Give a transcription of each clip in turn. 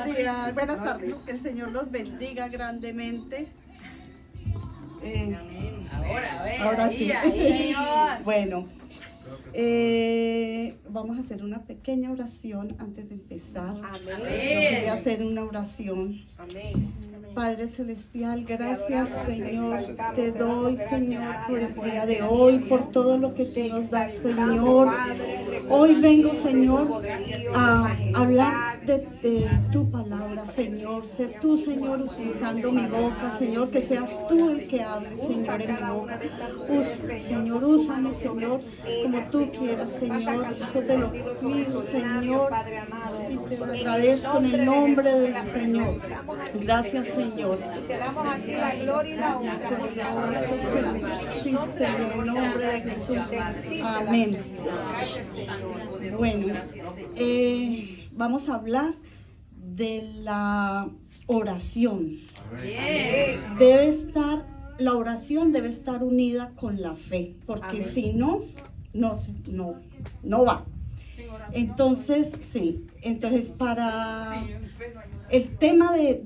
Buenos días, buenas tardes. Que el Señor los bendiga grandemente. Ahora sí. Bueno, vamos a hacer una pequeña oración antes de empezar. Yo quería hacer una oración. Padre Celestial, gracias, Señor. Te doy, Señor, por el día de hoy, por todo lo que tú nos das, Señor. Hoy vengo, Señor, a hablar de tu palabra, Señor. Sé tú, Señor, utilizando mi boca, Señor, que seas tú el que hable, Señor, en mi boca. Señor, úsame, Señor, como tú quieras, Señor. Eso te lo pido, Señor, y te lo agradezco en el nombre del Señor. Gracias, Señor. Te damos aquí la gloria y la honra. Sí, Señor, en el nombre de Jesús. Amén. Bueno, vamos a hablar de la oración. La oración debe estar unida con la fe, porque si no, no va. Entonces, sí, para el tema el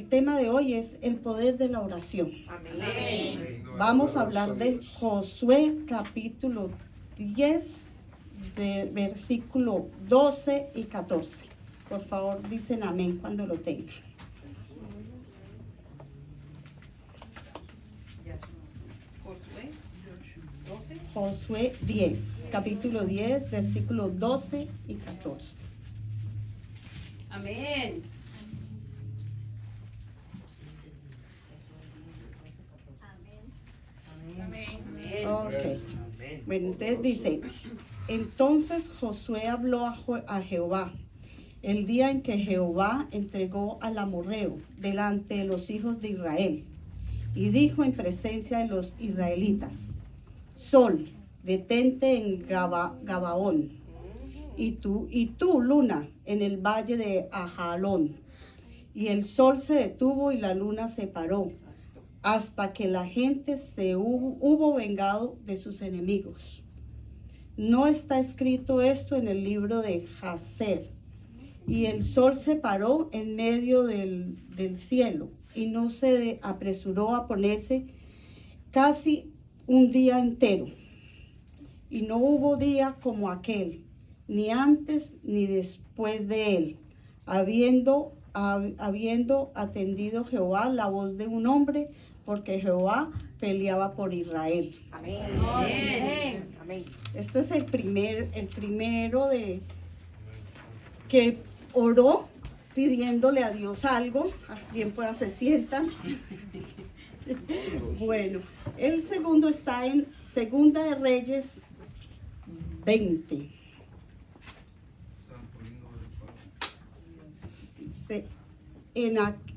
tema de hoy es el poder de la oración. Vamos a hablar de Josué capítulo 10, de versículo 12 y 14. Por favor, dicen amén cuando lo tengan. Josué 10, capítulo 10, versículos 12 y 14. Amén. Ok. Bueno, entonces dice, entonces Josué habló a Jehová el día en que Jehová entregó al amorreo delante de los hijos de Israel, y dijo en presencia de los israelitas: Sol, detente en Gabaón, y tú, luna, en el valle de Ajalón. Y el sol se detuvo y la luna se paró, hasta que la gente se hubo vengado de sus enemigos. ¿No está escrito esto en el libro de Jaser? Y el sol se paró en medio del cielo, y no se apresuró a ponerse casi un día entero. Y no hubo día como aquel, ni antes ni después de él, habiendo atendido Jehová la voz de un hombre, porque Jehová peleaba por Israel. Amén. Amén. Amén. Esto es el primero de que oró pidiéndole a Dios algo. Bien, pues se sientan. Bueno, el segundo está en Segunda de Reyes 20.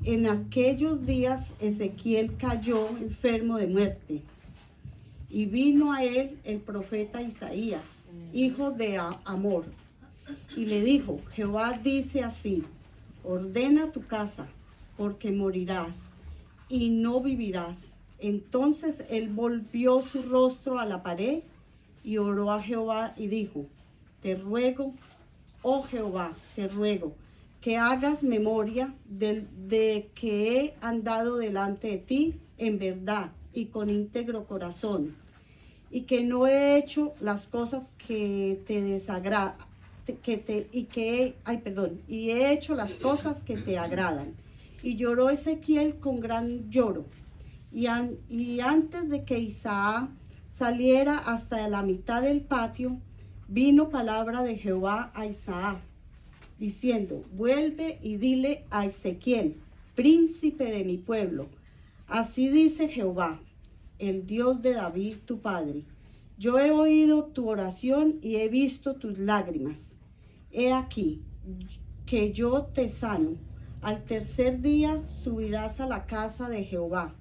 En aquellos días Ezequiel cayó enfermo de muerte, y vino a él el profeta Isaías, hijo de Amor, y le dijo: Jehová dice así: ordena tu casa, porque morirás y no vivirás. Entonces él volvió su rostro a la pared y oró a Jehová y dijo: te ruego, oh Jehová, te ruego que hagas memoria de que he andado delante de ti en verdad y con íntegro corazón, y que no he hecho las cosas que te desagradan, y he hecho las cosas que te agradan. Y lloró Ezequiel con gran lloro. Y antes de que Isaac saliera hasta la mitad del patio, vino palabra de Jehová a Isaac, diciendo: vuelve y dile a Ezequiel, príncipe de mi pueblo: así dice Jehová, el Dios de David tu padre: yo he oído tu oración y he visto tus lágrimas. He aquí que yo te sano. Al tercer día subirás a la casa de Jehová,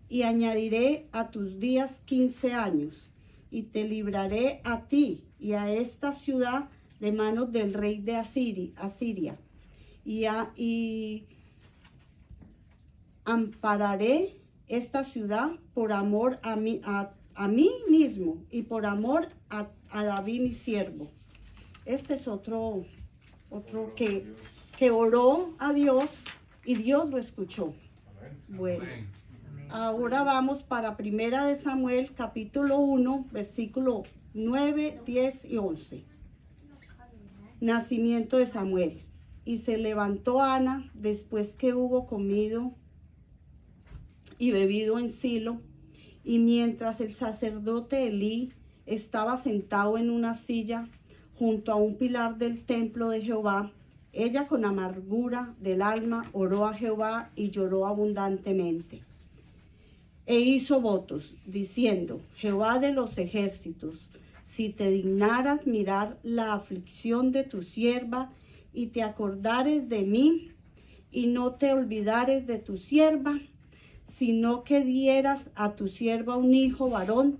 y añadiré a tus días 15 años, y te libraré a ti y a esta ciudad de manos del rey de Asiria, y ampararé esta ciudad por amor a mí mismo, y por amor a David mi siervo. Esta es otra otro que oró a Dios y Dios lo escuchó. Bueno, ahora vamos para 1 Samuel, capítulo 1, versículo 9, 10 y 11. Nacimiento de Samuel. Y se levantó Ana después que hubo comido y bebido en Silo, y mientras el sacerdote Elí estaba sentado en una silla junto a un pilar del templo de Jehová, ella con amargura del alma oró a Jehová y lloró abundantemente. E hizo votos, diciendo: Jehová de los ejércitos, si te dignaras mirar la aflicción de tu sierva, y te acordares de mí, y no te olvidares de tu sierva, sino que dieras a tu sierva un hijo varón,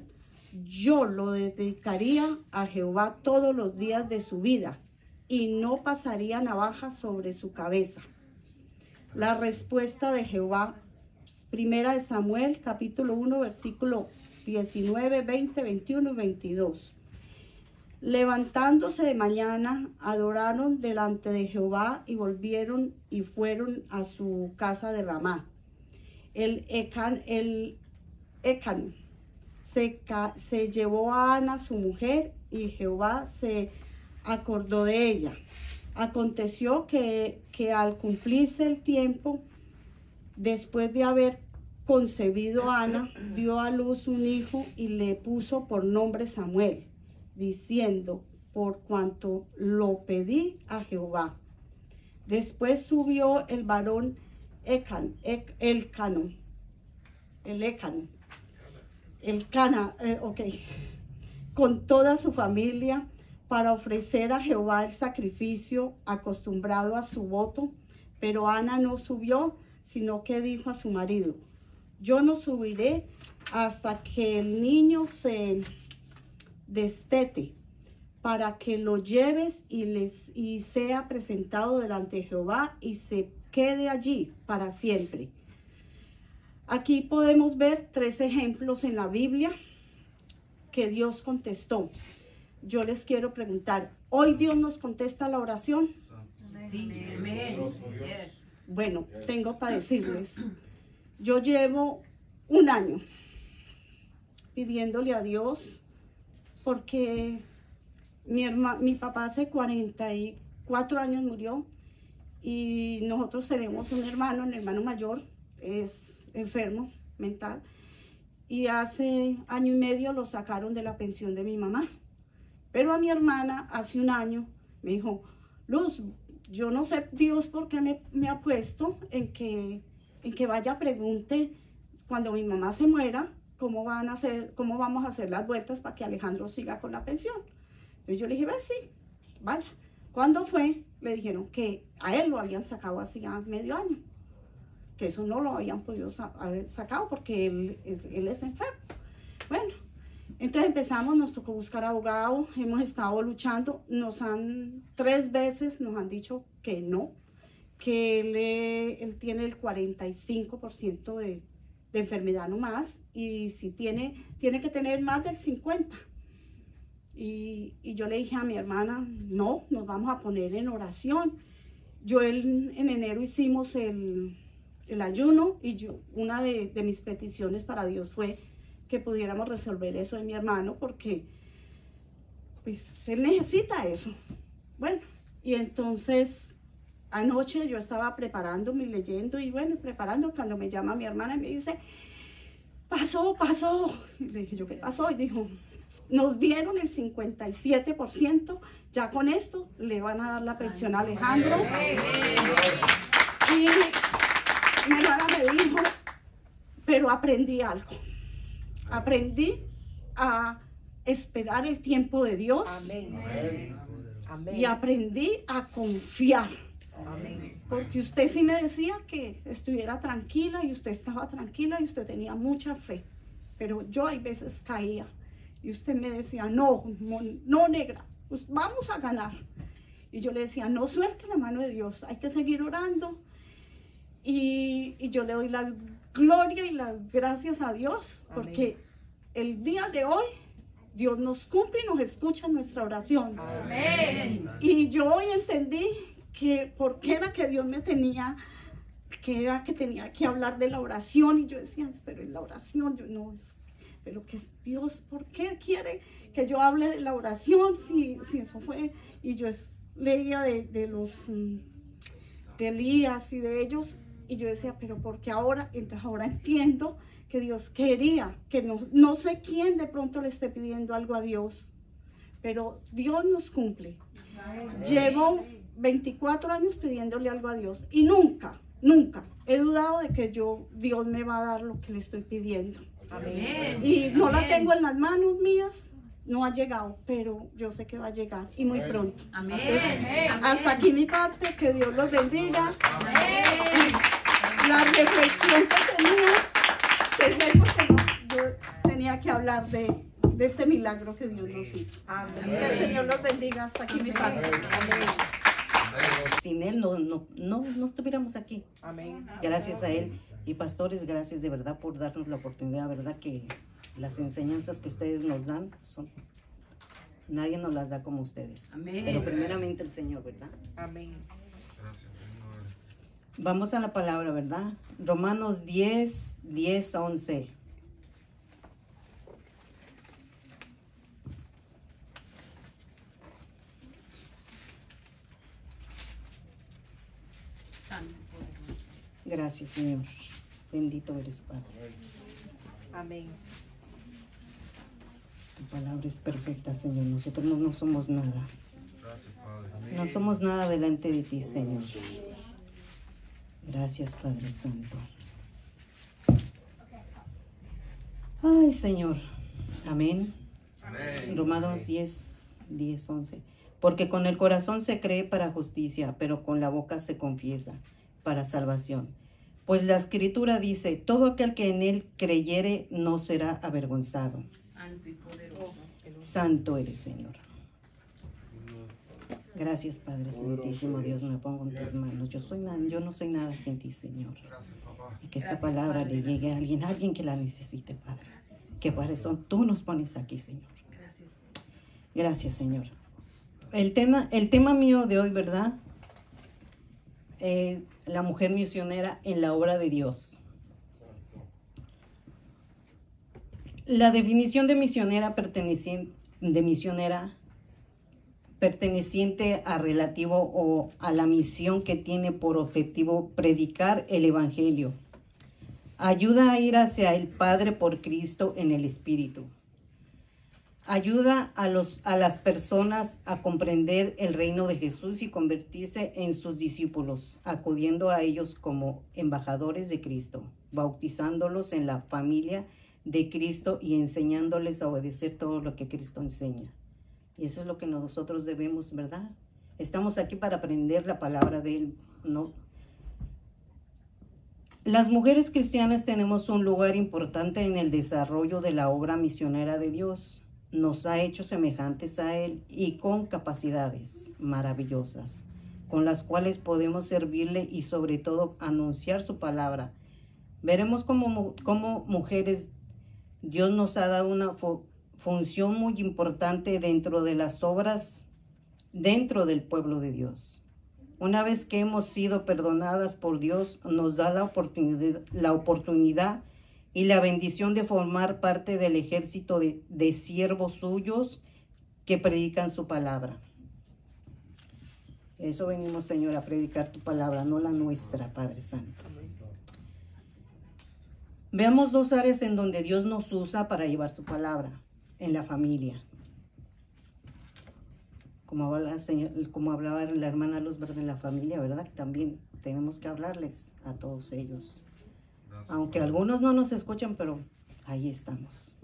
yo lo dedicaría a Jehová todos los días de su vida, y no pasaría navaja sobre su cabeza. La respuesta de Jehová, 1 Samuel, capítulo 1, versículo 19, 20, 21 y 22. Levantándose de mañana, adoraron delante de Jehová y volvieron y fueron a su casa de Ramá. El Ecan se llevó a Ana, su mujer, y Jehová se acordó de ella. Aconteció que al cumplirse el tiempo, después de haber concebido Ana, dio a luz un hijo y le puso por nombre Samuel, diciendo: por cuanto lo pedí a Jehová. Después subió el varón con toda su familia para ofrecer a Jehová el sacrificio acostumbrado a su voto, pero Ana no subió, sino que dijo a su marido: yo no subiré hasta que el niño se destete, para que lo lleves y sea presentado delante de Jehová y se quede allí para siempre. Aquí podemos ver 3 ejemplos en la Biblia que Dios contestó. Yo les quiero preguntar, ¿hoy Dios nos contesta la oración? Sí, amén. Bueno, tengo para decirles, yo llevo un año pidiéndole a Dios, porque mi papá hace 44 años murió, y nosotros tenemos un hermano, el hermano mayor, es enfermo mental, y hace año y medio lo sacaron de la pensión de mi mamá. Pero a mi hermana hace un año me dijo: Luz, yo no sé Dios por qué me ha puesto en que vaya, pregunte cuando mi mamá se muera, cómo vamos a hacer las vueltas para que Alejandro siga con la pensión. Entonces yo le dije: sí, vaya. ¿Cuándo fue? Le dijeron que a él lo habían sacado hacía medio año, que eso no lo habían podido haber sacado porque él es enfermo. Bueno, entonces empezamos, nos tocó buscar abogado, hemos estado luchando, 3 veces nos han dicho que no, que él tiene el 45% de enfermedad nomás, y si tiene que tener más del 50%. Y yo le dije a mi hermana: no, nos vamos a poner en oración. En enero hicimos el ayuno, y una de mis peticiones para Dios fue que pudiéramos resolver eso de mi hermano, porque pues él necesita eso. Bueno, y entonces anoche yo estaba preparándome, leyendo, y bueno, preparando, cuando me llama mi hermana y me dice: pasó. Y le dije yo: ¿qué pasó? Y dijo: nos dieron el 57%, ya con esto le van a dar la pensión a Alejandro. Y mi hermana me dijo: pero aprendí algo. Aprendí a esperar el tiempo de Dios. Amén. Y aprendí a confiar. Amén. Porque usted sí me decía que estuviera tranquila, y usted estaba tranquila, y usted tenía mucha fe. Pero yo hay veces caía, y usted me decía: no, negra, pues vamos a ganar. Y yo le decía: no suelte la mano de Dios, hay que seguir orando. Y yo le doy la gloria y las gracias a Dios, porque el día de hoy Dios nos cumple y nos escucha nuestra oración. Amén. Y yo hoy entendí que por qué era que Dios me tenía, que era que tenía que hablar de la oración. Y yo decía, pero en la oración, yo no, pero que Dios, ¿por qué quiere que yo hable de la oración? Si eso fue, y yo leía de los, de Elías y de ellos, y yo decía, pero ¿por qué ahora? Entonces ahora entiendo que Dios quería, que no sé quién de pronto le esté pidiendo algo a Dios, pero Dios nos cumple. Llevo 24 años pidiéndole algo a Dios y nunca he dudado de que Dios me va a dar lo que le estoy pidiendo. Amén. Y no la tengo en las manos mías, no ha llegado, pero yo sé que va a llegar y muy pronto. Amén. Entonces, hasta aquí mi parte, que Dios los bendiga. Amén. La reflexión que tenía se ve porque yo tenía que hablar de este milagro que Dios nos hizo. Amén. Que el Señor los bendiga. Hasta aquí mi parte. Amén. Sin Él no estuviéramos aquí. Amén. Gracias a Él. Y pastores, gracias de verdad por darnos la oportunidad, verdad que las enseñanzas que ustedes nos dan nadie nos las da como ustedes. Amén. Pero primeramente el Señor, ¿verdad? Amén. Vamos a la palabra, ¿verdad? Romanos 10:10-11. Gracias, Señor. Bendito eres, Padre. Amén. Tu palabra es perfecta, Señor. Nosotros no somos nada. No somos nada delante de ti, Señor. Gracias, Padre Santo. Ay, Señor. Amén. Romanos 10:11. Porque con el corazón se cree para justicia, pero con la boca se confiesa para salvación. Pues la Escritura dice, todo aquel que en él creyere no será avergonzado. Santo y poderoso. Santo eres, Señor. Gracias, Padre Santísimo. Dios, me pongo en tus manos. Yo no soy nada sin ti, Señor. Y que esta palabra le llegue a alguien que la necesite, Padre. Que para eso tú nos pones aquí, Señor. Gracias, Señor. El tema mío de hoy, ¿verdad? La mujer misionera en la obra de Dios. La definición de misionera perteneciente a relativo o a la misión que tiene por objetivo predicar el evangelio. Ayuda a ir hacia el Padre por Cristo en el Espíritu. Ayuda a las personas a comprender el reino de Jesús y convertirse en sus discípulos, acudiendo a ellos como embajadores de Cristo, bautizándolos en la familia de Cristo y enseñándoles a obedecer todo lo que Cristo enseña. Y eso es lo que nosotros debemos, ¿verdad? Estamos aquí para aprender la palabra de Él, ¿no? Las mujeres cristianas tenemos un lugar importante en el desarrollo de la obra misionera de Dios. Nos ha hecho semejantes a Él y con capacidades maravillosas, con las cuales podemos servirle y sobre todo anunciar su palabra. Veremos cómo mujeres, Dios nos ha dado una función muy importante dentro de las obras, dentro del pueblo de Dios. Una vez que hemos sido perdonadas por Dios, nos da la oportunidad y la bendición de formar parte del ejército de siervos suyos que predican su palabra. Eso venimos, Señor, a predicar tu palabra, no la nuestra, Padre Santo. Veamos dos áreas en donde Dios nos usa para llevar su palabra. En la familia. Como hablaba la hermana Luz, ¿verdad? En la familia, ¿verdad? También tenemos que hablarles a todos ellos. Aunque algunos no nos escuchan, pero ahí estamos.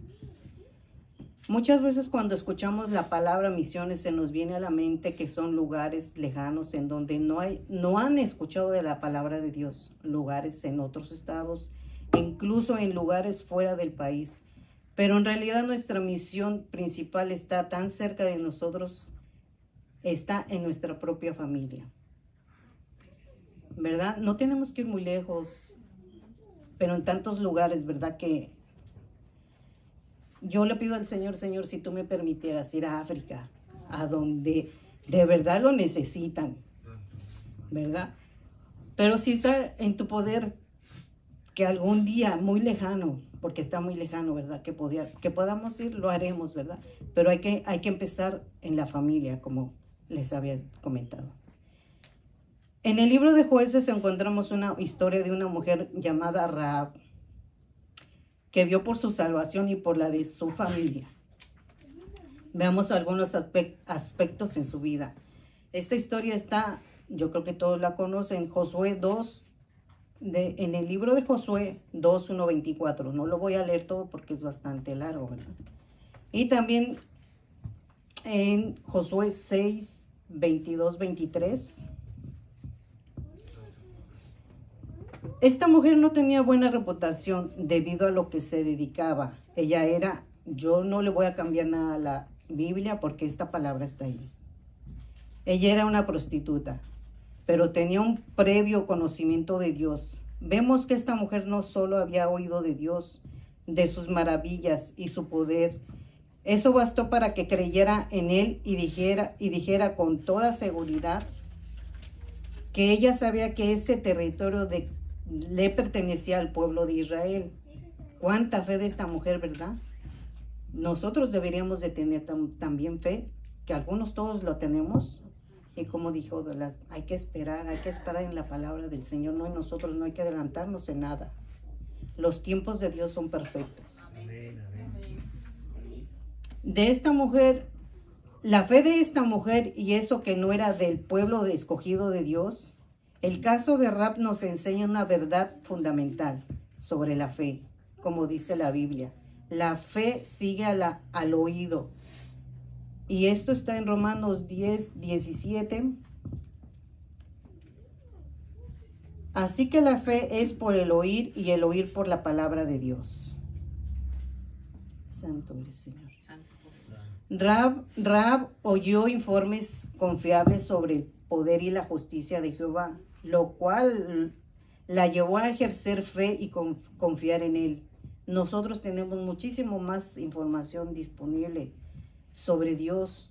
Muchas veces cuando escuchamos la palabra misiones se nos viene a la mente que son lugares lejanos en donde no han escuchado de la palabra de Dios. Lugares en otros estados, incluso en lugares fuera del país. Pero en realidad nuestra misión principal está tan cerca de nosotros, está en nuestra propia familia. ¿Verdad? No tenemos que ir muy lejos, pero en tantos lugares, ¿verdad? Que yo le pido al Señor, Señor, si tú me permitieras ir a África, a donde de verdad lo necesitan. ¿verdad? Pero si está en tu poder que algún día muy lejano, porque está muy lejano, ¿verdad? Que podamos ir, lo haremos, ¿verdad? Pero hay que empezar en la familia, como les había comentado. En el libro de Jueces encontramos una historia de una mujer llamada Rahab, que vio por su salvación y por la de su familia. Veamos algunos aspectos en su vida. Esta historia está, yo creo que todos la conocen, Josué 2, en el libro de Josué 2, 1, 24. No lo voy a leer todo porque es bastante largo, ¿verdad? Y también en Josué 6, 22, 23. Esta mujer no tenía buena reputación debido a lo que se dedicaba. Ella era, yo no le voy a cambiar nada a la Biblia porque esta palabra está ahí. Ella era una prostituta, pero tenía un previo conocimiento de Dios. Vemos que esta mujer no solo había oído de Dios, de sus maravillas y su poder. Eso bastó para que creyera en Él y dijera con toda seguridad que ella sabía que ese territorio le pertenecía al pueblo de Israel. Cuánta fe de esta mujer, ¿verdad? Nosotros deberíamos de tener también fe, que algunos todos lo tenemos. Y como dijo, hay que esperar en la palabra del Señor, no en nosotros, no hay que adelantarnos en nada. Los tiempos de Dios son perfectos. De esta mujer, la fe de esta mujer y eso que no era del pueblo escogido de Dios, el caso de Rahab nos enseña una verdad fundamental sobre la fe, como dice la Biblia. La fe sigue al oído. Y esto está en Romanos 10, 17. Así que la fe es por el oír y el oír por la palabra de Dios. Santo eres, Señor. Rahab oyó informes confiables sobre el poder y la justicia de Jehová, lo cual la llevó a ejercer fe y confiar en él. Nosotros tenemos muchísimo más información disponible sobre Dios.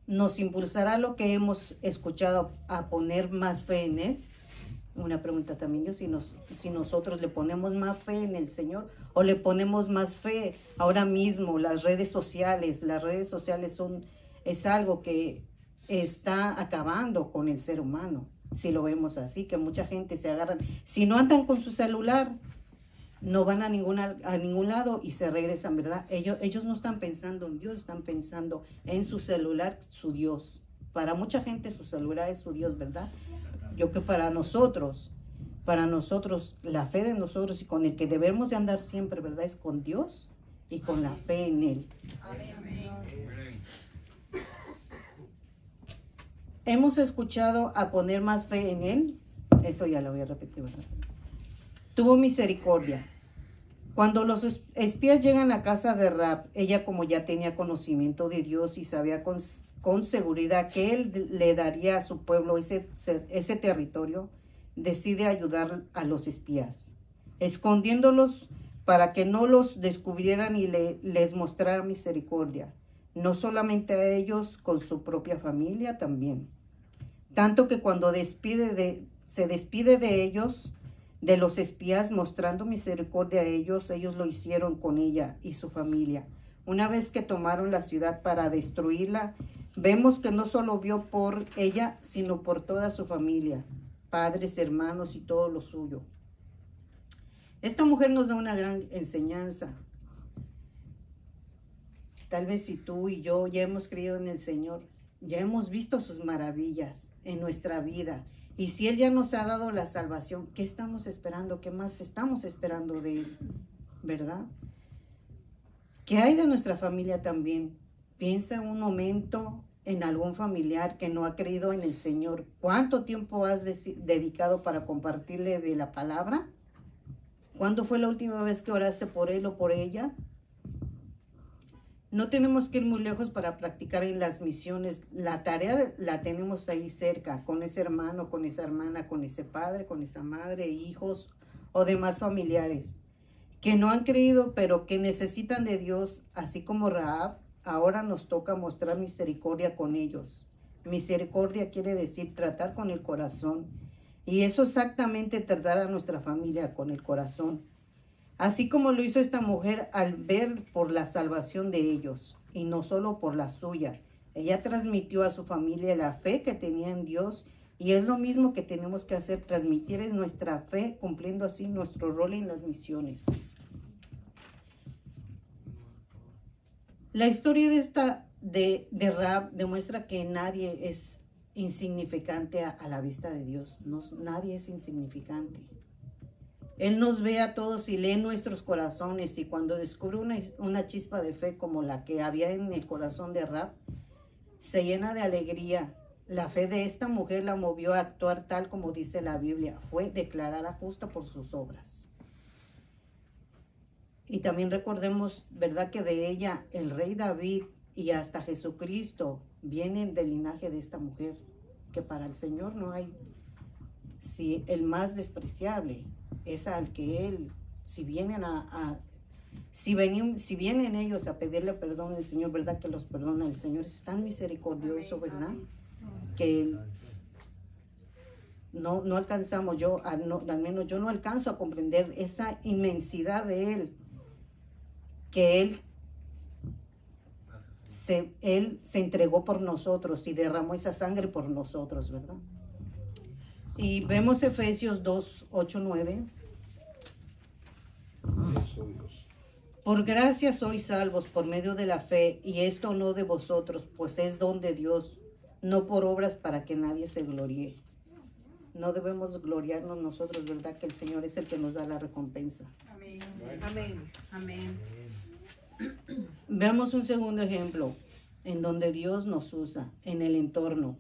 ¿Nos impulsará lo que hemos escuchado a poner más fe en Él? Una pregunta también yo, si nosotros le ponemos más fe en el Señor o le ponemos más fe ahora mismo, las redes sociales es algo que está acabando con el ser humano, si lo vemos así, que mucha gente se agarra, si no andan con su celular, no van a ningún lado y se regresan, ¿verdad? Ellos no están pensando en Dios, están pensando en su celular, su Dios. Para mucha gente su celular es su Dios, ¿verdad? Yo que para nosotros, la fe de nosotros y con el que debemos de andar siempre, ¿verdad? Es con Dios y con la fe en Él. Hemos escuchado a poner más fe en Él. Eso ya lo voy a repetir, ¿verdad? Tuvo misericordia. Cuando los espías llegan a casa de Rahab, ella como ya tenía conocimiento de Dios y sabía con seguridad que Él le daría a su pueblo ese territorio, decide ayudar a los espías, escondiéndolos para que no los descubrieran y les mostrara misericordia, no solamente a ellos, con su propia familia también. Tanto que cuando se despide de ellos, de los espías, mostrando misericordia a ellos lo hicieron con ella y su familia. Una vez que tomaron la ciudad para destruirla, vemos que no solo vio por ella, sino por toda su familia, padres, hermanos y todo lo suyo. Esta mujer nos da una gran enseñanza. Tal vez si tú y yo ya hemos creído en el Señor, ya hemos visto sus maravillas en nuestra vida. Y si Él ya nos ha dado la salvación, ¿qué estamos esperando? ¿Qué más estamos esperando de Él? ¿Verdad? ¿Qué hay de nuestra familia también? Piensa un momento en algún familiar que no ha creído en el Señor. ¿Cuánto tiempo has dedicado para compartirle de la palabra? ¿Cuándo fue la última vez que oraste por él o por ella? No tenemos que ir muy lejos para practicar en las misiones. La tarea la tenemos ahí cerca, con ese hermano, con esa hermana, con ese padre, con esa madre, hijos o demás familiares que no han creído, pero que necesitan de Dios, así como Rahab. Ahora nos toca mostrar misericordia con ellos, Misericordia quiere decir tratar con el corazón. Y eso exactamente tratar a nuestra familia con el corazón. Así como lo hizo esta mujer al ver por la salvación de ellos y no solo por la suya. Ella transmitió a su familia la fe que tenía en Dios y es lo mismo que tenemos que hacer, transmitir es nuestra fe cumpliendo así nuestro rol en las misiones. La historia de Rahab demuestra que nadie es insignificante a la vista de Dios. Nadie es insignificante. Él nos ve a todos y lee nuestros corazones, y cuando descubre una chispa de fe como la que había en el corazón de Rahab, se llena de alegría. La fe de esta mujer la movió a actuar tal como dice la Biblia, fue declarada justa por sus obras. Y también recordemos, ¿verdad?, que de ella el rey David y hasta Jesucristo vienen del linaje de esta mujer, que para el Señor no hay, si el más despreciable es al que él, si vienen si vienen ellos a pedirle perdón al Señor, ¿verdad?, que los perdona. El Señor es tan misericordioso, ¿verdad?, que no alcanzamos, al menos yo no alcanzo a comprender esa inmensidad de Él, que Él se entregó por nosotros y derramó esa sangre por nosotros, ¿verdad? Y vemos Efesios 2, 8, 9. Por gracia sois salvos por medio de la fe, y esto no de vosotros, pues es don de Dios, no por obras para que nadie se gloríe. No debemos gloriarnos nosotros, ¿verdad?, que el Señor es el que nos da la recompensa. Amén. Amén. Amén. Veamos un segundo ejemplo en donde Dios nos usa en el entorno.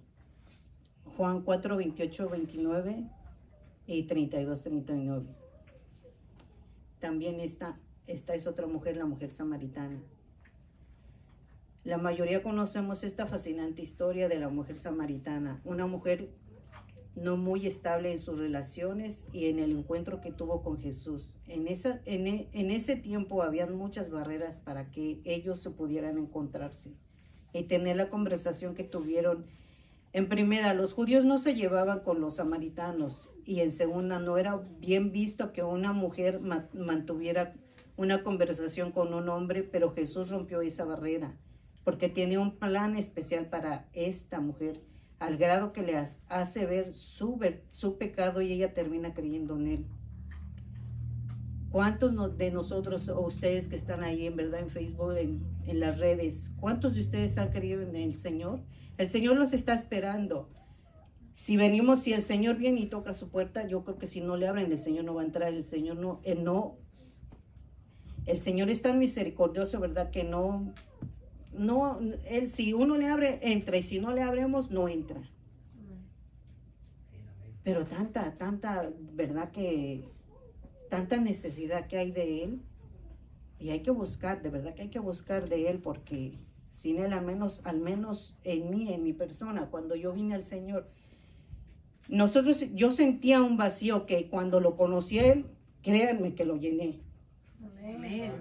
Juan 4, 28, 29 y 32, 39. También esta es otra mujer, la mujer samaritana. La mayoría conocemos esta fascinante historia de la mujer samaritana, una mujer no muy estable en sus relaciones y en el encuentro que tuvo con Jesús. En ese tiempo habían muchas barreras para que ellos se pudieran encontrarse y tener la conversación que tuvieron. En primera, los judíos no se llevaban con los samaritanos, y en segunda, no era bien visto que una mujer mantuviera una conversación con un hombre, pero Jesús rompió esa barrera porque tiene un plan especial para esta mujer, al grado que le hace ver su pecado y ella termina creyendo en él. ¿Cuántos de nosotros, o ustedes que están ahí en verdad en Facebook, en las redes, cuántos de ustedes han creído en el Señor? El Señor los está esperando. Si el Señor viene y toca su puerta, yo creo que si no le abren, el Señor no va a entrar. El Señor el Señor es tan misericordioso, ¿verdad?, que Él, si uno le abre, entra, y si no le abremos, no entra. Pero tanta, ¿verdad?, que tanta necesidad que hay de Él, y hay que buscar, de verdad que hay que buscar de Él, porque sin Él, al menos en mi persona, cuando yo vine al Señor, yo sentía un vacío que cuando lo conocí a Él, créanme que lo llené. Amén.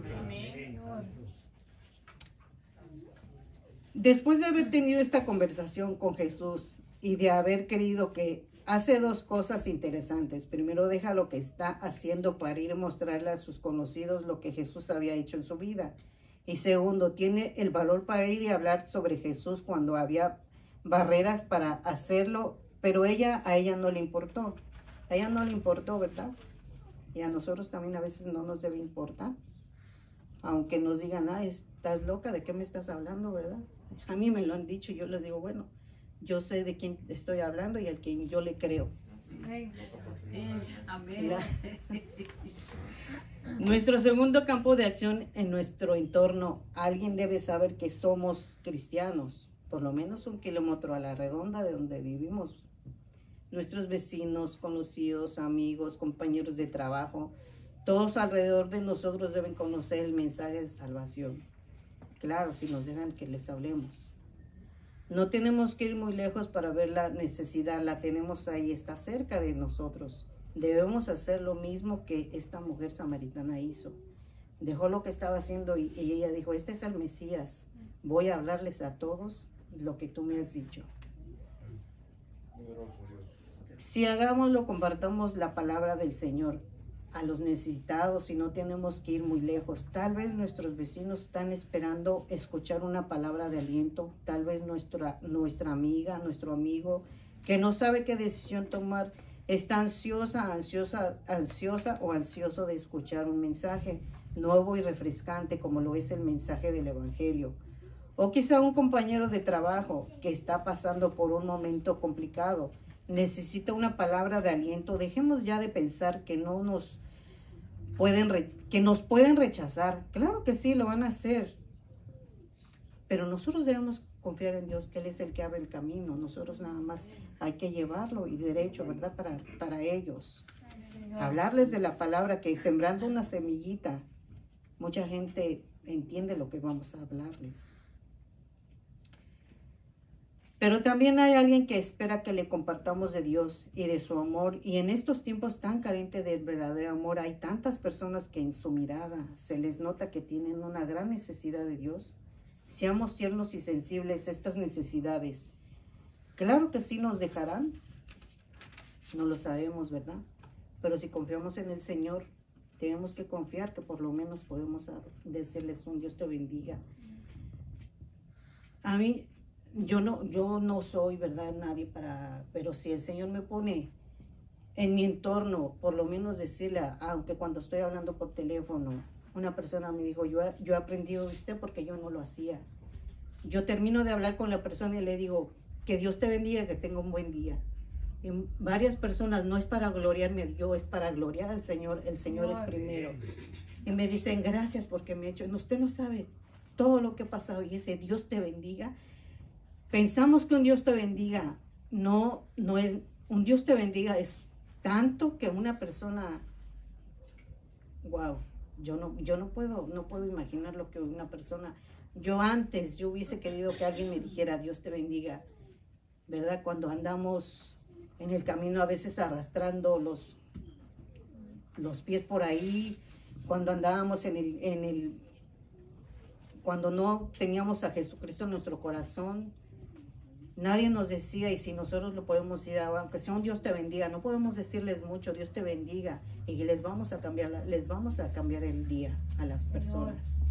Después de haber tenido esta conversación con Jesús y de haber creído, que hace dos cosas interesantes. Primero, deja lo que está haciendo para ir a mostrarle a sus conocidos lo que Jesús había hecho en su vida. Y segundo, tiene el valor para ir y hablar sobre Jesús cuando había barreras para hacerlo, pero a ella no le importó. A ella no le importó, ¿verdad? Y a nosotros también a veces no nos debe importar. Aunque nos digan, estás loca, ¿de qué me estás hablando, verdad? A mí me lo han dicho y yo les digo, bueno, yo sé de quién estoy hablando y al que yo le creo. Amén. Amén. Nuestro segundo campo de acción en nuestro entorno, alguien debe saber que somos cristianos, por lo menos 1 kilómetro a la redonda de donde vivimos. Nuestros vecinos, conocidos, amigos, compañeros de trabajo, todos alrededor de nosotros deben conocer el mensaje de salvación. Claro, si nos dejan que les hablemos. No tenemos que ir muy lejos para ver la necesidad, la tenemos ahí, está cerca de nosotros. Debemos hacer lo mismo que esta mujer samaritana hizo. Dejó lo que estaba haciendo y ella dijo, este es el Mesías, voy a hablarles a todos lo que tú me has dicho. Si hagámoslo, compartamos la palabra del Señor a los necesitados y no tenemos que ir muy lejos. Tal vez nuestros vecinos están esperando escuchar una palabra de aliento. Tal vez nuestra amiga, nuestro amigo, que no sabe qué decisión tomar, está ansiosa o ansioso de escuchar un mensaje nuevo y refrescante como lo es el mensaje del Evangelio. O quizá un compañero de trabajo que está pasando por un momento complicado, necesita una palabra de aliento. Dejemos ya de pensar que nos pueden rechazar. Claro que sí, lo van a hacer. Pero nosotros debemos confiar en Dios, que Él es el que abre el camino. Nosotros nada más hay que llevarlo y derecho, ¿verdad? Para ellos. Hablarles de la palabra, que sembrando una semillita, mucha gente entiende lo que vamos a hablarles. Pero también hay alguien que espera que le compartamos de Dios y de su amor. Y en estos tiempos tan carentes del verdadero amor, hay tantas personas que en su mirada se les nota que tienen una gran necesidad de Dios. Seamos tiernos y sensibles a estas necesidades. Claro que sí nos dejarán. No lo sabemos, ¿verdad? Pero si confiamos en el Señor, tenemos que confiar que por lo menos podemos decirles un Dios te bendiga. A mí, yo no soy, ¿verdad?, nadie pero si el Señor me pone en mi entorno, por lo menos decirle, aunque cuando estoy hablando por teléfono, una persona me dijo, yo he aprendido de usted porque yo no lo hacía. Yo termino de hablar con la persona y le digo, que Dios te bendiga, que tenga un buen día. Y varias personas, no es para gloriarme yo, es para gloriar al Señor. El Señor es primero. Y me dicen, gracias porque me he hecho. Usted no sabe todo lo que ha pasado, y ese Dios te bendiga. Pensamos que un Dios te bendiga no es, un Dios te bendiga es tanto que una persona, wow, yo no puedo imaginar lo que una persona, yo hubiese querido que alguien me dijera Dios te bendiga, ¿verdad? Cuando andamos en el camino a veces arrastrando los pies por ahí, cuando andábamos cuando no teníamos a Jesucristo en nuestro corazón, nadie nos decía, y si nosotros lo podemos decir, aunque sea un Dios te bendiga, no podemos decirles mucho, Dios te bendiga, y les vamos a cambiar el día a las personas.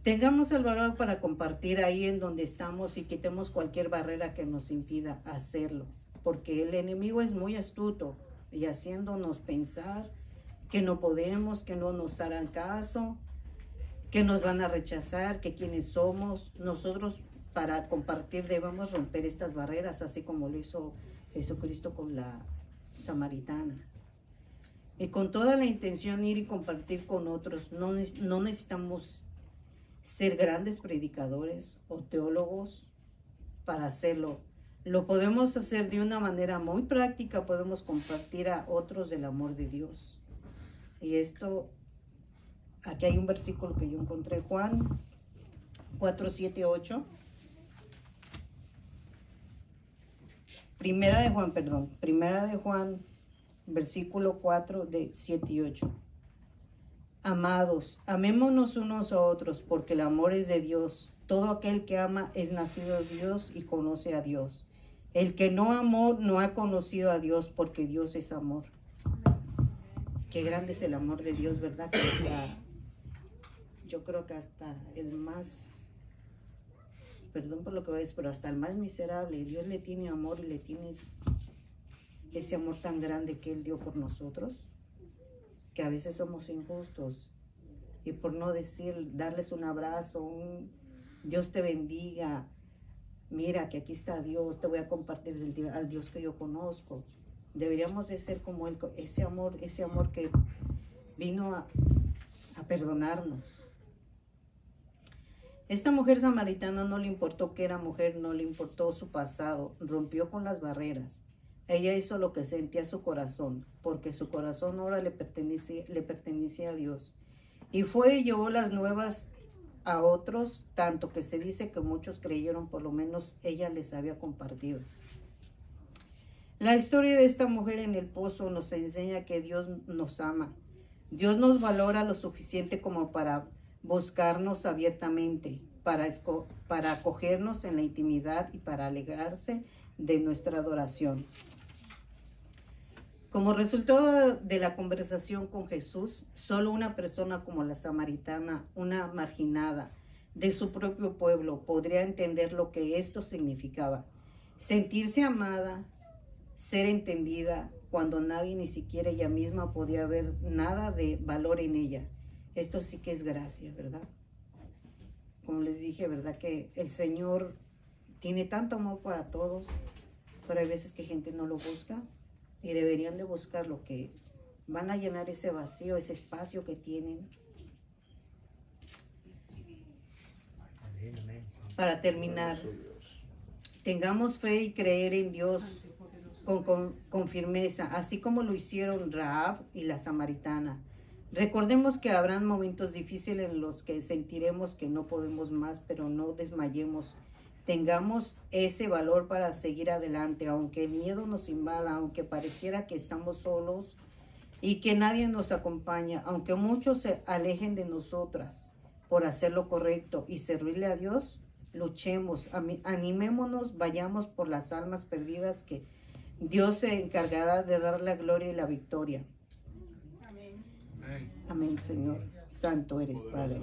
Tengamos el valor para compartir ahí en donde estamos y quitemos cualquier barrera que nos impida hacerlo, porque el enemigo es muy astuto y haciéndonos pensar que no podemos, que no nos harán caso, que nos van a rechazar, que quienes somos. Nosotros para compartir debemos romper estas barreras, así como lo hizo Jesucristo con la samaritana. Y con toda la intención ir y compartir con otros. No necesitamos ser grandes predicadores o teólogos para hacerlo. Lo podemos hacer de una manera muy práctica, podemos compartir a otros del amor de Dios. Y esto, aquí hay un versículo que yo encontré, Juan 4, 7, 8. Primera de Juan, versículo 4, de 7 y 8. Amados, amémonos unos a otros, porque el amor es de Dios. Todo aquel que ama es nacido de Dios y conoce a Dios. El que no amó no ha conocido a Dios, porque Dios es amor. Qué grande es el amor de Dios, ¿verdad? Que yo creo que hasta el más, perdón por lo que voy a decir, pero hasta el más miserable, Dios le tiene amor y le tiene ese amor tan grande que Él dio por nosotros, que a veces somos injustos, y por no darles un abrazo, un Dios te bendiga, mira que aquí está Dios, te voy a compartir al Dios que yo conozco. Deberíamos de ser como Él, ese amor que vino a perdonarnos. Esta mujer samaritana no le importó que era mujer, no le importó su pasado, rompió con las barreras. Ella hizo lo que sentía su corazón, porque su corazón ahora le pertenecía a Dios. Y fue y llevó las nuevas a otros, tanto que se dice que muchos creyeron, por lo menos ella les había compartido. La historia de esta mujer en el pozo nos enseña que Dios nos ama. Dios nos valora lo suficiente como para buscarnos abiertamente, para acogernos en la intimidad y para alegrarse de nuestra adoración. Como resultado de la conversación con Jesús, solo una persona como la samaritana, una marginada de su propio pueblo, podría entender lo que esto significaba. Sentirse amada, ser entendida, cuando nadie, ni siquiera ella misma, podía ver nada de valor en ella. Esto sí que es gracia, ¿verdad? Como les dije, ¿verdad? Que el Señor tiene tanto amor para todos, pero hay veces que gente no lo busca y deberían de buscar lo que van a llenar ese vacío, ese espacio que tienen. Para terminar, tengamos fe y creer en Dios con firmeza, así como lo hicieron Rahab y la samaritana. Recordemos que habrán momentos difíciles en los que sentiremos que no podemos más, pero no desmayemos. Tengamos ese valor para seguir adelante, aunque el miedo nos invada, aunque pareciera que estamos solos y que nadie nos acompaña, aunque muchos se alejen de nosotras por hacer lo correcto y servirle a Dios. Luchemos, animémonos, vayamos por las almas perdidas, que Dios se encargará de dar la gloria y la victoria. Amén. Amén, Señor. Santo eres, Padre.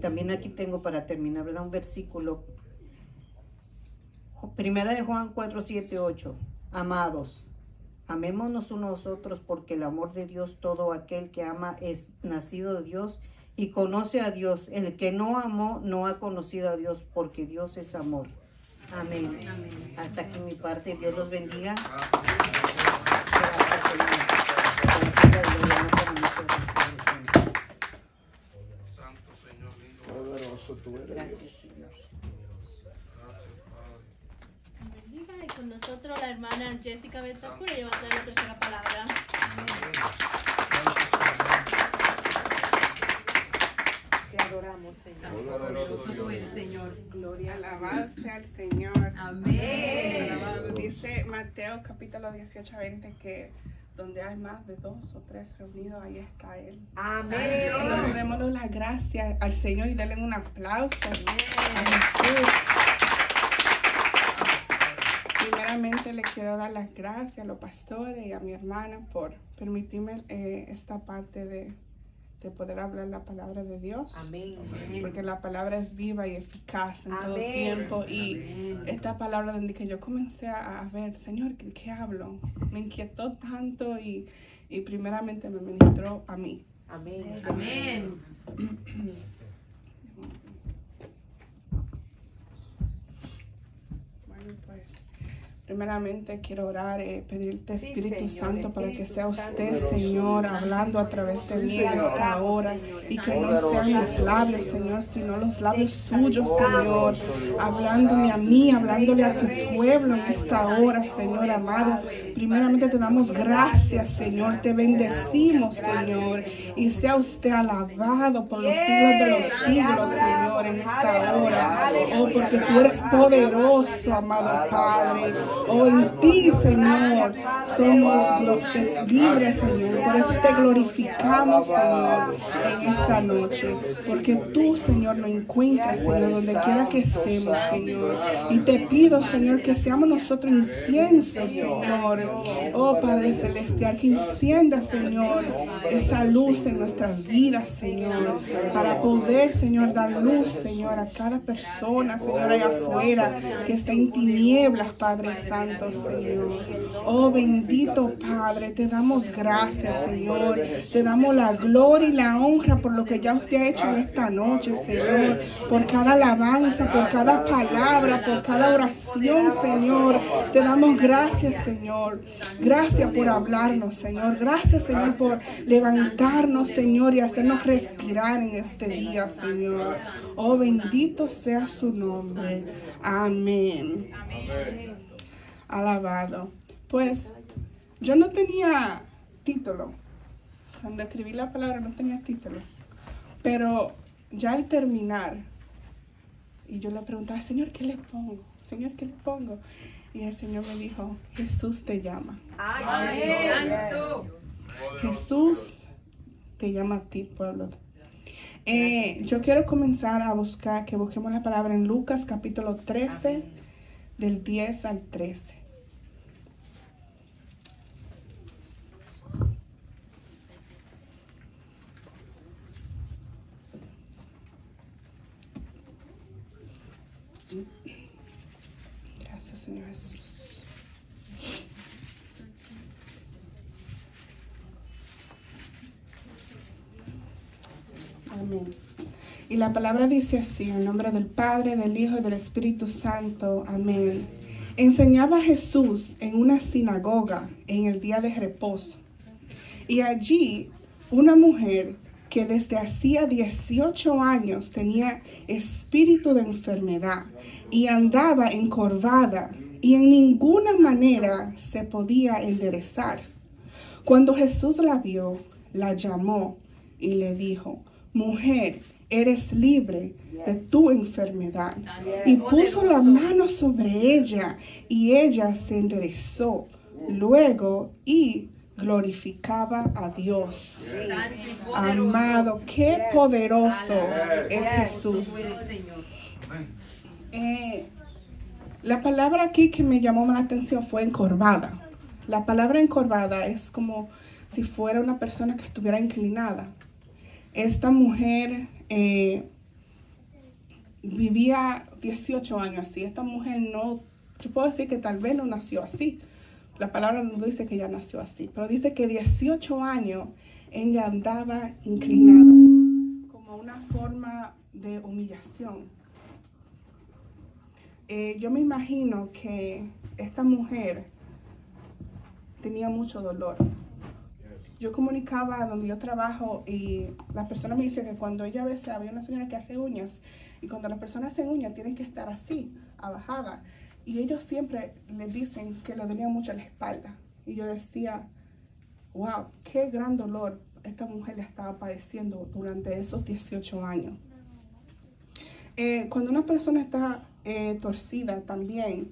También aquí tengo para terminar, ¿verdad? Un versículo. Primera de Juan 4, 7, 8. Amados, amémonos unos a otros, porque el amor de Dios, todo aquel que ama es nacido de Dios y conoce a Dios. El que no amó no ha conocido a Dios, porque Dios es amor. Amén. Amén. Hasta aquí mi parte. Dios los bendiga. Santo Señor, lindo. Poderoso tú eres. Gracias, Señor. Bendiga. Y con nosotros la hermana Jessica Betancourt, ella va a traer la tercera palabra. Te adoramos, Señor. Poderoso tú eres, Señor. Gloria a la Alabanza al Señor. Amén. Alabado. Dice Mateo capítulo 18-20 que donde hay más de 2 o 3 reunidos, ahí está Él. Amén. Entonces démosle las gracias al Señor y denle un aplauso a Jesús. Primeramente le quiero dar las gracias a los pastores y a mi hermana por permitirme esta parte de poder hablar la palabra de Dios. Amén. Porque la palabra es viva y eficaz en todo Amén. tiempo. Y esta palabra desde que yo comencé a ver, Señor, ¿qué hablo? Me inquietó tanto y primeramente me ministró a mí. Amén. Amén. Bueno, pues primeramente quiero orar, pedirte Sí, Espíritu Señor, Santo para que Espíritu sea usted, Santo. Señor, hablando a través de mí en Señor. esta hora. Y que no Poderoso. sean mis labios, Señor, sino los labios suyos, Exaltamos. Señor, hablándole a mí, hablándole a tu pueblo en esta hora, Señor amado. Primeramente te damos gracias, Señor, te bendecimos, Señor, y sea usted alabado por los siglos de los siglos, Señor, en esta hora. Oh, porque tú eres poderoso, amado Padre. Oh, en ti, Señor, somos libres, Señor. Por eso te glorificamos, Señor, en esta noche. Porque tú, Señor, nos encuentras, Señor, donde quiera que estemos, Señor. Y te pido, Señor, que seamos nosotros inciensos, Señor. Oh, Padre Celestial, que encienda, Señor, esa luz en nuestras vidas, Señor. Para poder, Señor, dar luz, Señor, a cada persona, Señor, allá afuera, que está en tinieblas, Padre Santo, Señor. Oh, bendito Padre, te damos gracias, Señor. Te damos la gloria y la honra por lo que ya usted ha hecho en esta noche, Señor. Por cada alabanza, por cada palabra, por cada oración, Señor. Te damos gracias, Señor. Gracias por hablarnos, Señor. Gracias, Señor, por levantarnos, Señor, y hacernos respirar en este día, Señor. Oh, bendito sea su nombre. Amén. Alabado. Pues yo no tenía título. Cuando escribí la palabra no tenía título. Pero ya al terminar, y yo le preguntaba, Señor, ¿qué le pongo? Señor, ¿qué le pongo? Y el Señor me dijo, Jesús te llama. Amén. Jesús te llama a ti, pueblo. Yo quiero comenzar a buscar, que busquemos la palabra en Lucas capítulo 13, del 10 al 13. Gracias, Señor Jesús. Amén. Y la palabra dice así, en nombre del Padre, del Hijo y del Espíritu Santo. Amén. Enseñaba Jesús en una sinagoga en el día de reposo. Y allí una mujer que desde hacía 18 años tenía espíritu de enfermedad y andaba encorvada y en ninguna manera se podía enderezar. Cuando Jesús la vio, la llamó y le dijo: mujer, eres libre de tu enfermedad. Y puso la mano sobre ella y ella se enderezó luego y glorificaba a Dios. Amado, qué poderoso es Jesús. La palabra aquí que me llamó la atención fue encorvada. La palabra encorvada es como si fuera una persona que estuviera inclinada. Esta mujer vivía 18 años así. Esta mujer no, yo puedo decir que tal vez no nació así. La palabra no dice que ella nació así, pero dice que 18 años ella andaba inclinada, como una forma de humillación. Yo me imagino que esta mujer tenía mucho dolor. Yo comunicaba donde yo trabajo y las personas me dicen que cuando ella a veces había una señora que hace uñas y cuando las personas hacen uñas tienen que estar así, abajada. Y ellos siempre les dicen que le dolía mucho la espalda. Y yo decía, wow, qué gran dolor esta mujer le estaba padeciendo durante esos 18 años. Cuando una persona está torcida también,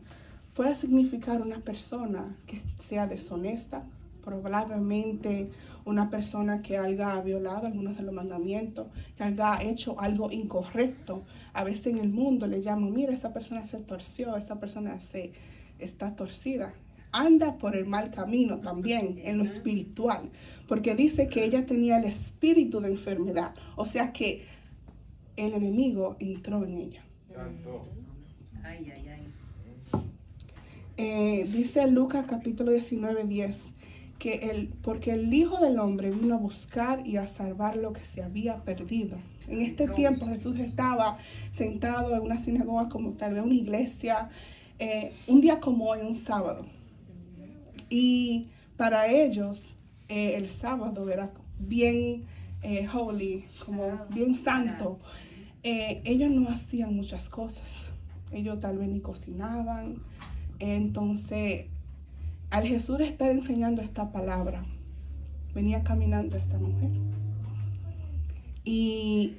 puede significar una persona que sea deshonesta, probablemente una persona que haya violado algunos de los mandamientos, que haya hecho algo incorrecto. A veces en el mundo le llaman, mira, esa persona se torció, esa persona está torcida. Anda por el mal camino también en lo espiritual, porque dice que ella tenía el espíritu de enfermedad, o sea que el enemigo entró en ella. Dice Lucas capítulo 19:10 que porque el Hijo del Hombre vino a buscar y a salvar lo que se había perdido. En este tiempo Jesús estaba sentado en una sinagoga, como tal vez una iglesia, un día como hoy, un sábado. Y para ellos el sábado era bien holy, como bien santo. Ellos no hacían muchas cosas. Ellos tal vez ni cocinaban. Entonces, al Jesús estar enseñando esta palabra, venía caminando esta mujer. Y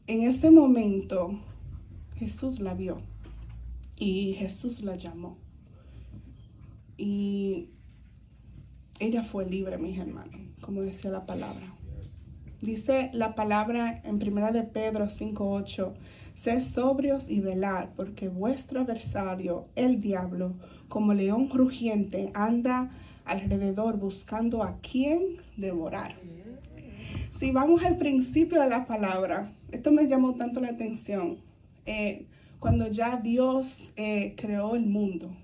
en ese momento, Jesús la vio y Jesús la llamó. Y ella fue libre, mis hermanos, como decía la palabra. Dice la palabra en 1 de Pedro 5:8, sed sobrios y velad, porque vuestro adversario, el diablo, como león rugiente, anda alrededor buscando a quien devorar. Si vamos al principio de la palabra, esto me llamó tanto la atención. Cuando ya Dios creó el mundo,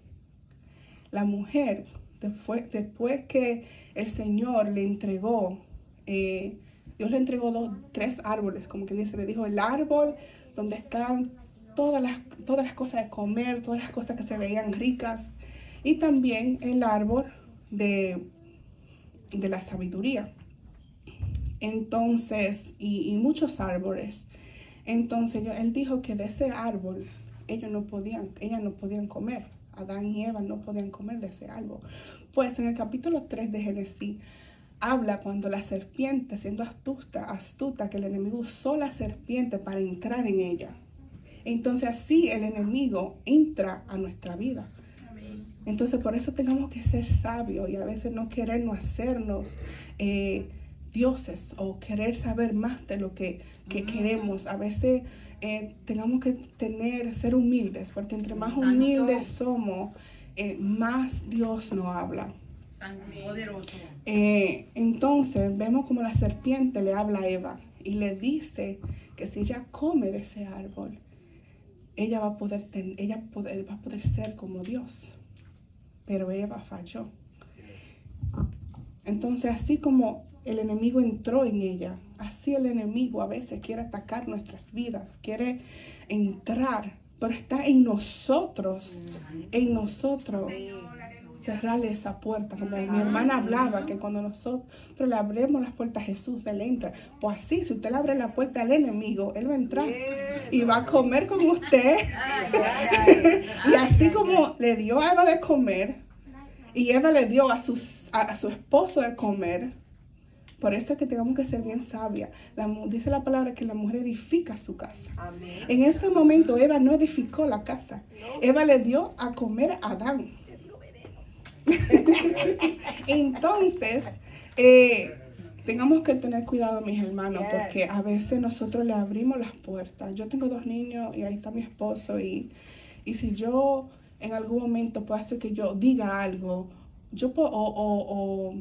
la mujer, después que el Señor le entregó, Dios le entregó 3 árboles, como que dice, le dijo el árbol donde están todas las cosas de comer, todas las cosas que se veían ricas, y también el árbol de la sabiduría. Entonces, y muchos árboles. Entonces, él dijo que de ese árbol ellas no podían comer. Adán y Eva no podían comer de ese árbol. Pues en el capítulo 3 de Génesis, habla cuando la serpiente, siendo astuta, que el enemigo usó la serpiente para entrar en ella. Entonces así el enemigo entra a nuestra vida. Entonces por eso tenemos que ser sabios y a veces no querernos hacernos dioses o querer saber más de lo que queremos. A veces tenemos que ser humildes, porque entre más humildes somos, más Dios nos habla. Entonces vemos como la serpiente le habla a Eva y le dice que si ella come de ese árbol, ella va a poder ser como Dios. Pero Eva falló. Entonces, así como el enemigo entró en ella, así el enemigo a veces quiere atacar nuestras vidas, quiere entrar, pero está en nosotros, cerrarle esa puerta. Como mi hermana hablaba, que cuando nosotros le abrimos las puertas a Jesús, Él entra. Pues así, si usted le abre la puerta al enemigo, Él va a entrar y va a comer con usted. Y así como le dio a Eva de comer, y Eva le dio a su esposo de comer, por eso es que tenemos que ser bien sabias. Dice la palabra que la mujer edifica su casa. Amén. En ese momento Eva no edificó la casa. Eva le dio a comer a Adán. Entonces, tengamos que tener cuidado, mis hermanos, porque a veces nosotros le abrimos las puertas. Yo tengo 2 niños y ahí está mi esposo, y si yo en algún momento puedo hacer que yo diga algo, yo puedo, o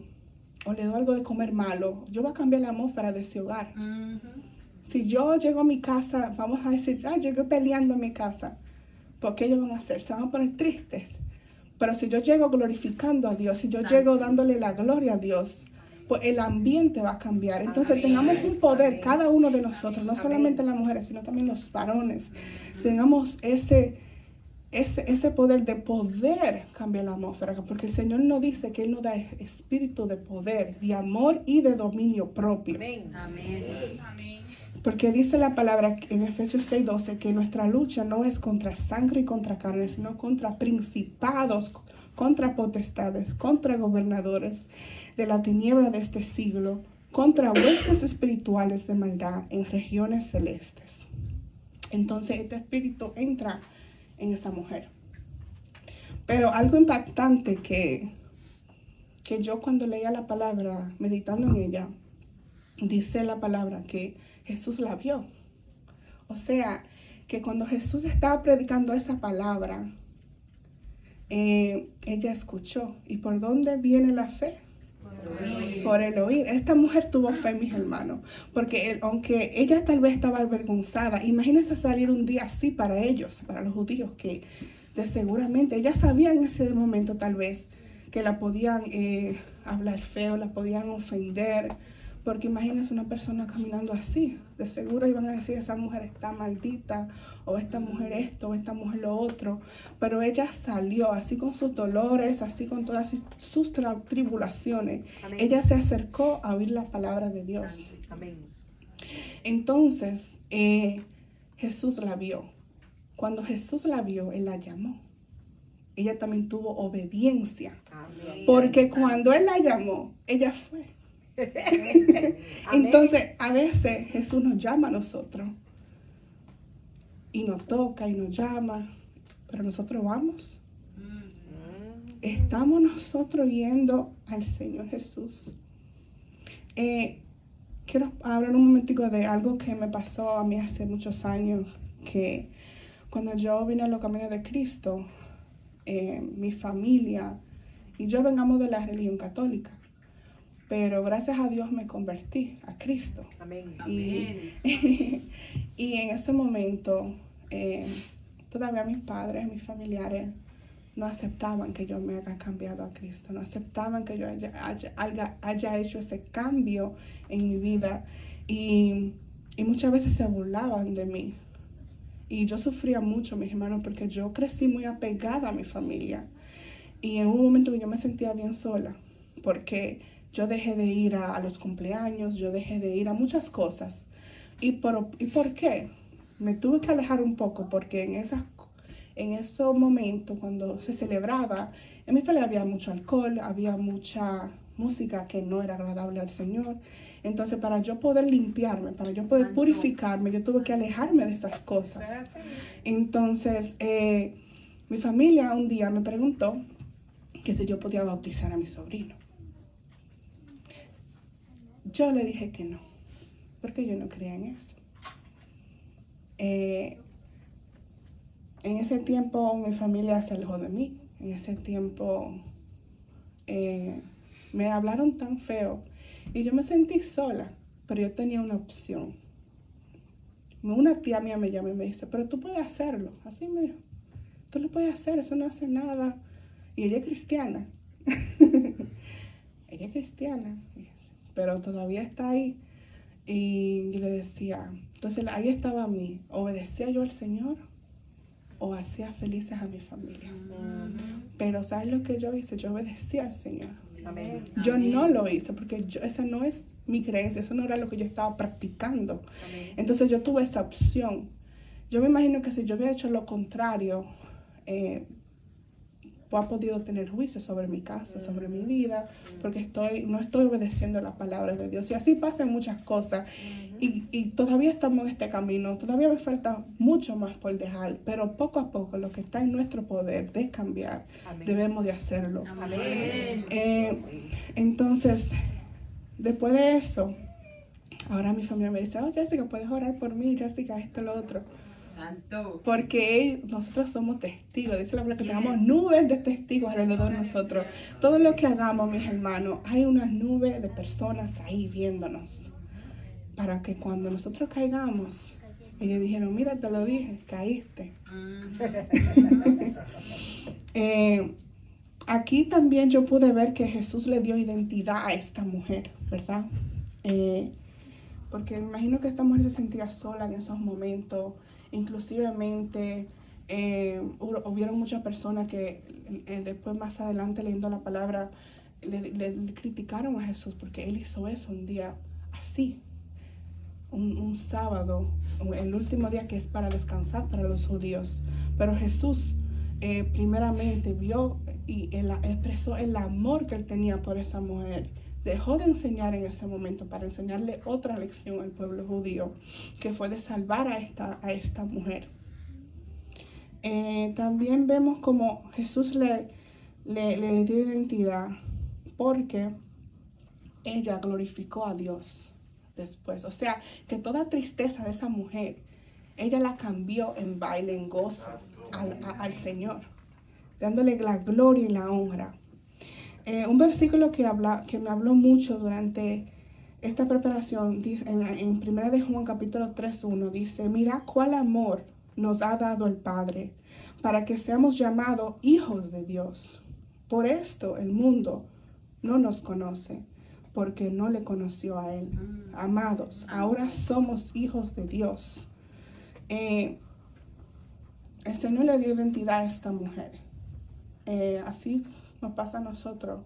le doy algo de comer malo, yo voy a cambiar la atmósfera de ese hogar. Si yo llego a mi casa, vamos a decir, llegué peleando a mi casa, ¿por qué ellos van a hacer? Se van a poner tristes. Pero si yo llego glorificando a Dios, si yo llego dándole la gloria a Dios, pues el ambiente va a cambiar. Entonces tengamos un poder, cada uno de nosotros, no solamente las mujeres, sino también los varones. Tengamos ese poder de poder cambiar la atmósfera, porque el Señor nos dice que Él nos da espíritu de poder, de amor y de dominio propio. Amén. Porque dice la palabra en Efesios 6:12 que nuestra lucha no es contra sangre y contra carne, sino contra principados, contra potestades, contra gobernadores de la tiniebla de este siglo, contra huestes espirituales de maldad en regiones celestes. Entonces este espíritu entra en esa mujer. Pero algo impactante que yo cuando leía la palabra, meditando en ella, dice la palabra que Jesús la vio. O sea, que cuando Jesús estaba predicando esa palabra, ella escuchó. ¿Y por dónde viene la fe? Por el oír. Esta mujer tuvo fe, mis hermanos, porque aunque ella tal vez estaba avergonzada, imagínense salir un día así para ellos, para los judíos, que de seguramente ella sabía en ese momento tal vez que la podían hablar feo, la podían ofender, porque imagínense una persona caminando así, de seguro iban a decir esa mujer está maldita, o esta mujer esto, o esta mujer lo otro, pero ella salió así con sus dolores, así con todas sus tribulaciones. Amén. Ella se acercó a oír la palabra de Dios. Amén. Entonces, Jesús la vio. Cuando Jesús la vio, Él la llamó. Ella también tuvo obediencia. Amén. Porque cuando Él la llamó, ella fue. Entonces, a veces Jesús nos llama a nosotros y nos toca y nos llama, pero nosotros vamos. Estamos nosotros yendo al Señor Jesús. Quiero hablar un momentico de algo que me pasó a mí hace muchos años, que cuando yo vine a los caminos de Cristo, mi familia y yo vengamos de la religión católica. Pero gracias a Dios me convertí a Cristo. Amén. Y en ese momento, todavía mis padres, mis familiares, no aceptaban que yo me haya cambiado a Cristo. No aceptaban que yo haya hecho ese cambio en mi vida. Y muchas veces se burlaban de mí. Y yo sufría mucho, mis hermanos, porque yo crecí muy apegada a mi familia. Y en un momento yo me sentía bien sola, porque yo dejé de ir a los cumpleaños, yo dejé de ir a muchas cosas. ¿Y por qué? Me tuve que alejar un poco, porque en esos momentos, cuando se celebraba, en mi familia había mucho alcohol, había mucha música que no era agradable al Señor. Entonces, para yo poder limpiarme, para yo poder purificarme, yo tuve que alejarme de esas cosas. Entonces, mi familia un día me preguntó que si yo podía bautizar a mi sobrino. yo le dije que no, porque yo no creía en eso. En ese tiempo mi familia se alejó de mí. En ese tiempo me hablaron tan feo y yo me sentí sola, pero yo tenía una opción. Una tía mía me llama y me dice, pero tú puedes hacerlo. Así me dijo, tú lo puedes hacer, eso no hace nada. Y ella es cristiana. Ella es cristiana, pero todavía está ahí. Y yo le decía, entonces ahí estaba a mí, obedecía yo al Señor o hacía felices a mi familia. Pero ¿sabes lo que yo hice? Yo obedecía al Señor. Amén. Yo no lo hice porque esa no es mi creencia, eso no era lo que yo estaba practicando. Amén. Entonces yo tuve esa opción. Yo me imagino que si yo hubiera hecho lo contrario, ha podido tener juicio sobre mi casa, sobre mi vida, porque no estoy obedeciendo la palabra de Dios. Y así pasan muchas cosas. Y todavía estamos en este camino. Todavía me falta mucho más por dejar. Pero poco a poco, lo que está en nuestro poder de cambiar, Amén. debemos de hacerlo. Amén. Entonces, después de eso, ahora mi familia me dice, oh, Jessica, puedes orar por mí, Jessica, esto, lo otro. Santo. Porque nosotros somos testigos, dice la palabra que tengamos nubes de testigos alrededor de nosotros. Todo lo que hagamos, mis hermanos, hay una nube de personas ahí viéndonos. Para que cuando nosotros caigamos, ellos dijeron, mira, te lo dije, caíste. Aquí también yo pude ver que Jesús le dio identidad a esta mujer, ¿verdad? Porque me imagino que esta mujer se sentía sola en esos momentos. Inclusivemente hubieron muchas personas que después más adelante leyendo la palabra le criticaron a Jesús porque él hizo eso un día así, un sábado, el último día que es para descansar para los judíos. Pero Jesús primeramente vio y expresó el amor que él tenía por esa mujer. Dejó de enseñar en ese momento para enseñarle otra lección al pueblo judío, que fue de salvar a esta mujer. También vemos como Jesús le dio identidad porque ella glorificó a Dios después. O sea, que toda tristeza de esa mujer, ella la cambió en baile, en gozo al Señor, dándole la gloria y la honra. Un versículo que me habló mucho durante esta preparación, dice, en 1 de Juan capítulo 3:1, dice, mira cuál amor nos ha dado el Padre, para que seamos llamados hijos de Dios. Por esto el mundo no nos conoce, porque no le conoció a Él. Amados, ahora somos hijos de Dios. El Señor le dio identidad a esta mujer. Así nos pasa a nosotros.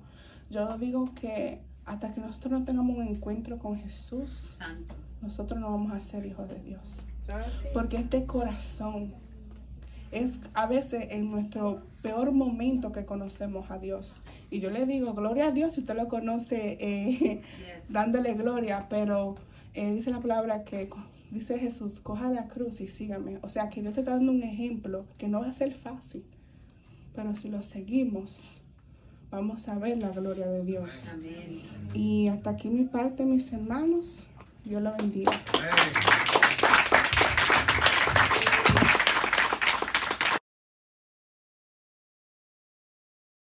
Yo digo que hasta que nosotros no tengamos un encuentro con Jesús, Santo. nosotros no vamos a ser hijos de Dios. Sí. Porque este corazón es a veces en nuestro peor momento que conocemos a Dios. Y yo le digo, gloria a Dios si usted lo conoce, dándole gloria, pero dice la palabra que dice Jesús, coja la cruz y sígame. O sea que Dios te está dando un ejemplo que no va a ser fácil, pero si lo seguimos, vamos a ver la gloria de Dios. Amén. Y hasta aquí mi parte, mis hermanos. Dios los bendiga. Amén.